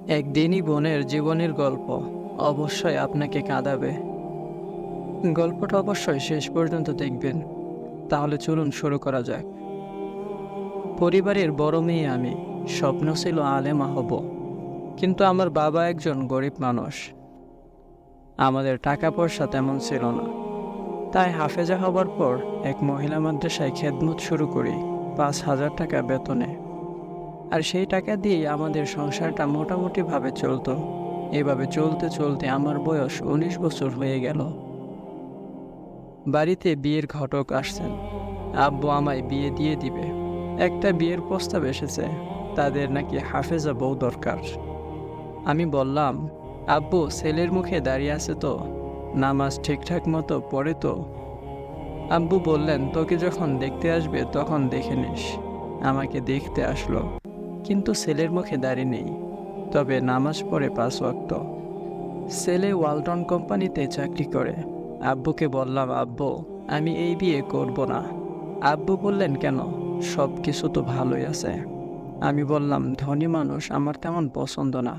একদিনই বোনের জীবনের গল্প অবশ্যই আপনাকে কাঁদাবে। গল্পটা অবশ্যই শেষ পর্যন্ত দেখবেন। তাহলে চলুন শুরু করা যাক। পরিবারের বড় মেয়ে আমি। স্বপ্ন ছিল আলেমা হব, কিন্তু আমার বাবা একজন গরিব মানুষ। আমাদের টাকা পয়সা তেমন ছিল না, তাই হাফেজা হবার পর এক মহিলা মাদ্রাসায় খেদমত শুরু করি 5,000 টাকা বেতনে। আর সেই টাকা দিয়েই আমাদের সংসারটা মোটামুটিভাবে চলতো। এভাবে চলতে চলতে আমার বয়স 19 বছর হয়ে গেল। বাড়িতে বিয়ের ঘটক আসছেন। আব্বু আমায় বিয়ে দিয়ে দিবে। একটা বিয়ের প্রস্তাব এসেছে, তাদের নাকি হাফেজা বউ দরকার। আমি বললাম, আব্বু ছেলের মুখে দাঁড়িয়ে আছে তো, নামাজ ঠিকঠাক মতো পড়ে তো? আব্বু বললেন, তোকে যখন দেখতে আসবে তখন দেখে নিস। আমাকে দেখতে আসলো, কিন্তু ছেলের মুখে দাড়ি নেই, তবে নামাজ পড়ে 5 ওয়াক্ত। ছেলে ওয়ালটন কোম্পানিতে চাকরি করে। আব্বুকে বললাম, আব্বু আমি এই বিয়ে করব না। আব্বু বললেন, কেন? সব কিছু তো ভালোই আছে। আমি বললাম, ধনী মানুষ আমার তেমন পছন্দ না,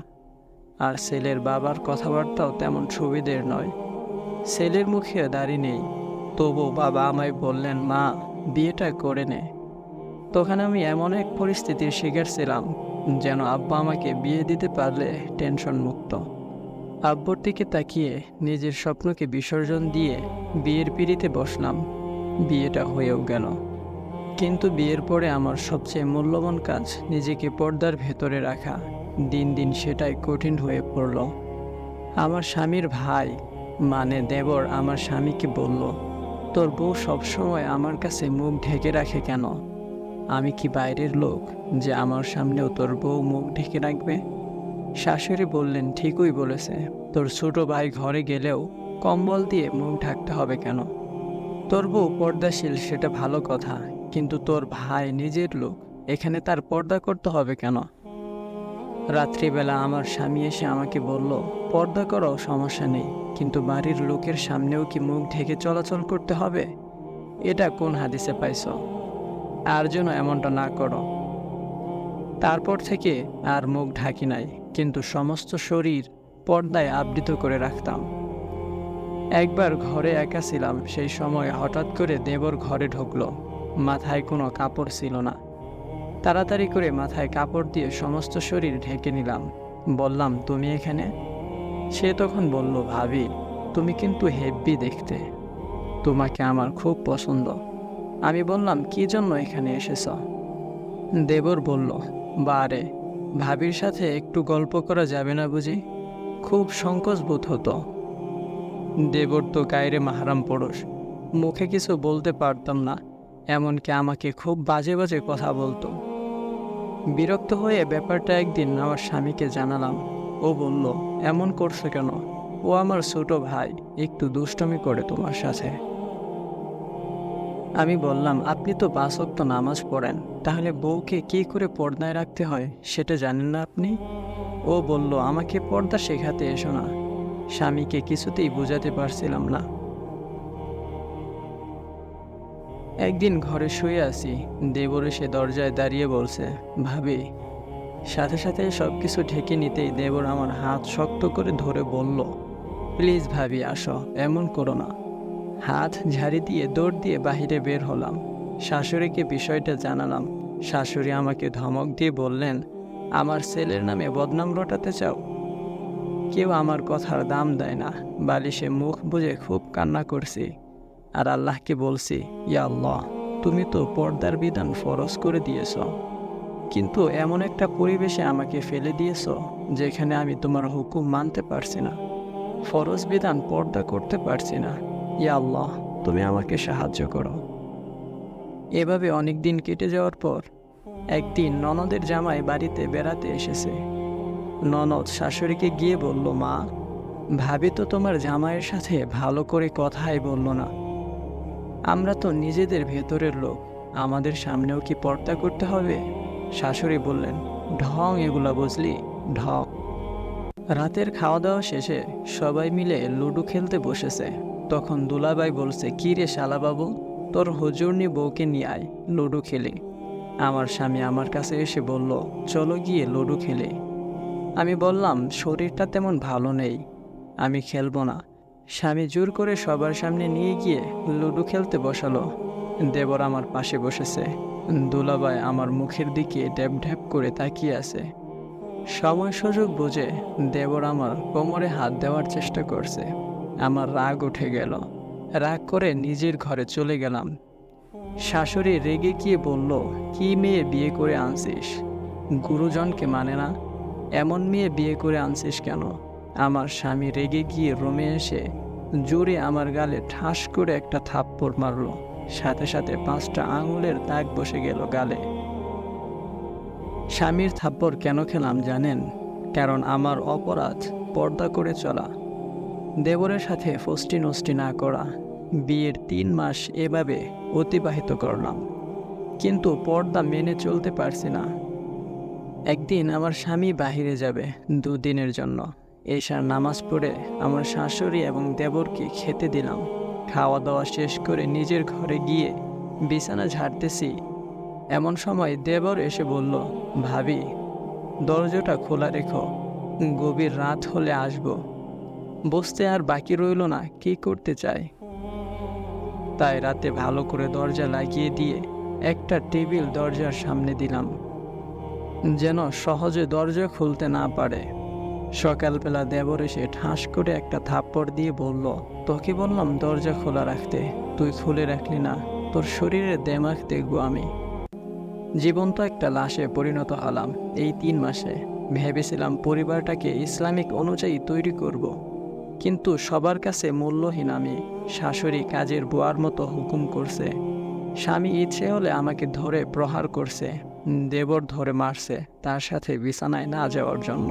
আর ছেলের বাবার কথাবার্তাও তেমন সুবিধের নয়। ছেলের মুখে দাড়ি নেই, তবু বাবা আমায় বললেন, মা বিয়েটা করে নে। তখন আমি এমন এক পরিস্থিতির শিকার ছিলাম যেন আব্বা আমাকে বিয়ে দিতে পারলে টেনশন মুক্ত। আব্বুর দিকে তাকিয়ে নিজের স্বপ্নকে বিসর্জন দিয়ে বিয়ের পিঁড়িতে বসলাম। বিয়েটা হয়েও গেল। কিন্তু বিয়ের পরে আমার সবচেয়ে মূল্যবান কাজ নিজেকে পর্দার ভেতরে রাখা। দিন দিন সেটাই কঠিন হয়ে পড়ল। আমার স্বামীর ভাই মানে দেবর আমার স্বামীকে বলল, তোর বউ সবসময় আমার কাছে মুখ ঢেকে রাখে কেন? আমি কি বাইরের লোক যে আমার সামনেও তোর বউ মুখ ঢেকে রাখবে? শাশুড়ি বললেন, ঠিকই বলেছে, তোর ছোট ভাই ঘরে গেলেও কম্বল দিয়ে মুখ ঢাকতে হবে কেন? তোর বউ পর্দাশীল সেটা ভালো কথা, কিন্তু তোর ভাই নিজের লোক, এখানে তার পর্দা করতে হবে কেন? রাত্রিবেলা আমার স্বামী এসে আমাকে বলল, পর্দা করো সমস্যা নেই, কিন্তু বাড়ির লোকের সামনেও কি মুখ ঢেকে চলাচল করতে হবে? এটা কোন হাদিসে পাইছো? আর যেন এমনটা না করো। তারপর থেকে আর মুখ ঢাকি নাই, কিন্তু সমস্ত শরীর পর্দায় আবৃত করে রাখতাম। একবার ঘরে একা ছিলাম, সেই সময় হঠাৎ করে দেবর ঘরে ঢুকলো। মাথায় কোনো কাপড় ছিল না। তাড়াতাড়ি করে মাথায় কাপড় দিয়ে সমস্ত শরীর ঢেকে নিলাম। বললাম, তুমি এখানে? সে তখন বলল, ভাবি তুমি কিন্তু হেব্বি দেখতে, তোমাকে আমার খুব পছন্দ। আমি বললাম, কি জন্য এখানে এসেছ? দেবর বলল, বারে ভাবির সাথে একটু গল্প করা যাবে না বুঝি? খুব সংকোচ বোধ হতো। দেবর তো গায়রে মাহারাম পুরুষ, মুখে কিছু বলতে পারতাম না। এমনকি আমাকে খুব বাজে বাজে কথা বলতো। বিরক্ত হয়ে ব্যাপারটা একদিন আমার স্বামীকে জানালাম। ও বলল, এমন করছো কেন? ও আমার ছোট ভাই, একটু দুষ্টমি করে তোমার সাথে। আমি বললাম, আপনি তো 5 ওয়াক্ত নামাজ পড়েন, তাহলে বউকে কি করে পর্দায় রাখতে হয় সেটা জানেন না আপনি? ও বলল, আমাকে পর্দা শেখাতে এসো না। স্বামীকে কিছুতেই বোঝাতে পারছিলাম না। একদিন ঘরে শুয়ে আছি, দেবর এসে দরজায় দাঁড়িয়ে বলছে, ভাবি। সাথে সাথে সব কিছু ঢেকে নিতেই দেবর আমার হাত শক্ত করে ধরে বলল, প্লিজ ভাবি আসো, এমন করো না। হাত ঝাড়ি দিয়ে দৌড় দিয়ে বাহিরে বের হলাম। শাশুড়িকে বিষয়টা জানালাম। শাশুড়ি আমাকে ধমক দিয়ে বললেন, আমার ছেলের নামে বদনাম রটাতে চাও? কেউ আমার কথার দাম দেয় না। বালিশে মুখ বুজে খুব কান্না করছি, আর আল্লাহকে বলছি, ইয়া আল্লাহ, তুমি তো পর্দার বিধান ফরজ করে দিয়েছ, কিন্তু এমন একটা পরিবেশে আমাকে ফেলে দিয়েছ যেখানে আমি তোমার হুকুম মানতে পারছি না, ফরজ বিধান পর্দা করতে পারছি না। ইয়া আল্লাহ, তুমি আমাকে সাহায্য করো। এভাবে অনেক দিন কেটে যাওয়ার পর একদিন ননদের জামাই বাড়িতে বেড়াতে এসেছে। ননদ শাশুড়িকে গিয়ে বলল, মা, ভাবি তো তোমার জামাইয়ের সাথে ভালো করে কথাই বলল না। আমরা তো নিজেদের ভেতরের লোক, আমাদের সামনেও কি পর্দা করতে হবে? শাশুড়ি বললেন, ঢং এগুলা বুঝলি, ঢং। রাতের খাওয়া দাওয়া শেষে সবাই মিলে লুডো খেলতে বসেছে। তখন দুলাভাই বলছে, কি রে শালাবাবু, তোর হুজুরনি বউকে নিয়ে আয়, লুডো খেলি। আমার স্বামী আমার কাছে এসে বলল, চলো গিয়ে লুডো খেলি। আমি বললাম, শরীরটা তেমন ভালো নেই, আমি খেলবো না। স্বামী জোর করে সবার সামনে নিয়ে গিয়ে লুডো খেলতে বসালো। দেবর আমার পাশে বসেছে। দুলাভাই আমার মুখের দিকে ঢ্যাপ ঢ্যাপ করে তাকিয়ে আছে। সময় সুযোগ বুঝে দেবর আমার কোমরে হাত দেওয়ার চেষ্টা করছে। আমার রাগ উঠে গেল। রাগ করে নিজের ঘরে চলে গেলাম। শাশুড়ি রেগে গিয়ে বলল, কি মেয়ে বিয়ে করে আনছিস? গুরুজনকে মানে না, এমন মেয়ে বিয়ে করে আনছিস কেন? আমার স্বামী রেগে গিয়ে রুমে এসে জোরে আমার গালে ঠাস করে একটা থাপ্পড় মারল। সাথে সাথে 5টা আঙুলের দাগ বসে গেল গালে। স্বামীর থাপ্পড় কেন খেলাম জানেন? কারণ আমার অপরাধ পর্দা করে চলা, দেবরের সাথে ফষ্টি নষ্টি না করা। বিয়ের 3 মাস এভাবে অতিবাহিত করলাম, কিন্তু পর্দা মেনে চলতে পারছি না। একদিন আমার স্বামী বাহিরে যাবে 2 দিনের জন্য। এশার নামাজ পড়ে আমার শাশুড়ি এবং দেবরকে খেতে দিলাম। খাওয়া দাওয়া শেষ করে নিজের ঘরে গিয়ে বিছানা ঝাড়তেছি, এমন সময় দেবর এসে বলল, ভাবি, দরজাটা খোলা রেখো, গভীর রাত হলে আসবো। বসতে আর বাকি রইল না কি করতে চাই। তাই রাতে ভালো করে দরজা লাগিয়ে দিয়ে একটা টেবিল দরজার সামনে দিলাম, যেন সহজে দরজা খুলতে না পারে। সকালবেলা দেবর এসে ঠাস করে একটা থাপ্পড় দিয়ে বলল, তোকে বললাম দরজা খোলা রাখতে, তুই খুলে রাখলি না, তোর শরীরে দেমাগ দেখবো আমি। জীবন্ত একটা লাশে পরিণত হলাম এই 3 মাসে। ভেবেছিলাম পরিবারটাকে ইসলামিক অনুযায়ী তৈরি করব, কিন্তু সবার কাছে মূল্যহীন আমি। শাশুড়ি কাজের বুয়ার মতো হুকুম করছে, স্বামী ইচ্ছে হলে আমাকে ধরে প্রহার করছে, দেবর ধরে মারছে তার সাথে বিছানায় না যাওয়ার জন্য।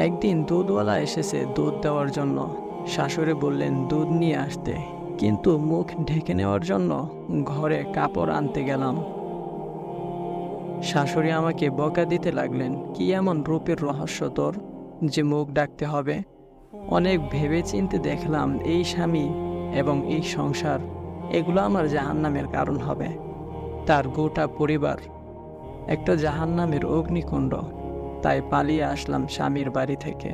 একদিন দুধওয়ালা এসেছে দুধ দেওয়ার জন্য। শাশুড়ি বললেন দুধ নিয়ে আসতে, কিন্তু মুখ ঢেকে নেওয়ার জন্য ঘরে কাপড় আনতে গেলাম। শাশুড়ি আমাকে বকা দিতে লাগলেন, কি এমন রূপের রহস্য তোর যে মুখ ডাকতে হবে? অনেক ভেবে চিনতে দেখলাম এই স্বামী এবং এই সংসার, এগুলো আমার জাহান্নামের কারণ হবে। তার গোটা পরিবার একটা জাহান্নামের অগ্নিকুণ্ড। তাই পালিয়ে আসলাম স্বামীর বাড়ি থেকে।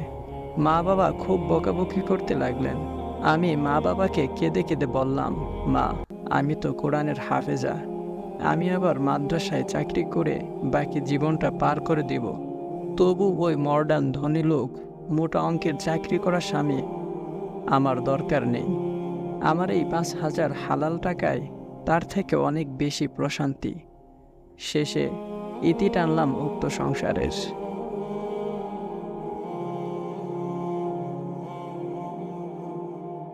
মা বাবা খুব বকাবকি করতে লাগলেন। আমি মা বাবাকে কেঁদে কেঁদে বললাম, মা, আমি তো কোরআনের হাফেজা, আমি আবার মাদ্রাসায় চাকরি করে বাকি জীবনটা পার করে দিব, তবু ওই মডার্ন ধনী লোক মোটা অঙ্কের চাকরি করা স্বামী আমার দরকার নেই। আমার এই 5,000 হালাল টাকায় তার থেকে অনেক বেশি প্রশান্তি। শেষে ইতি টানলাম উক্ত সংসারের।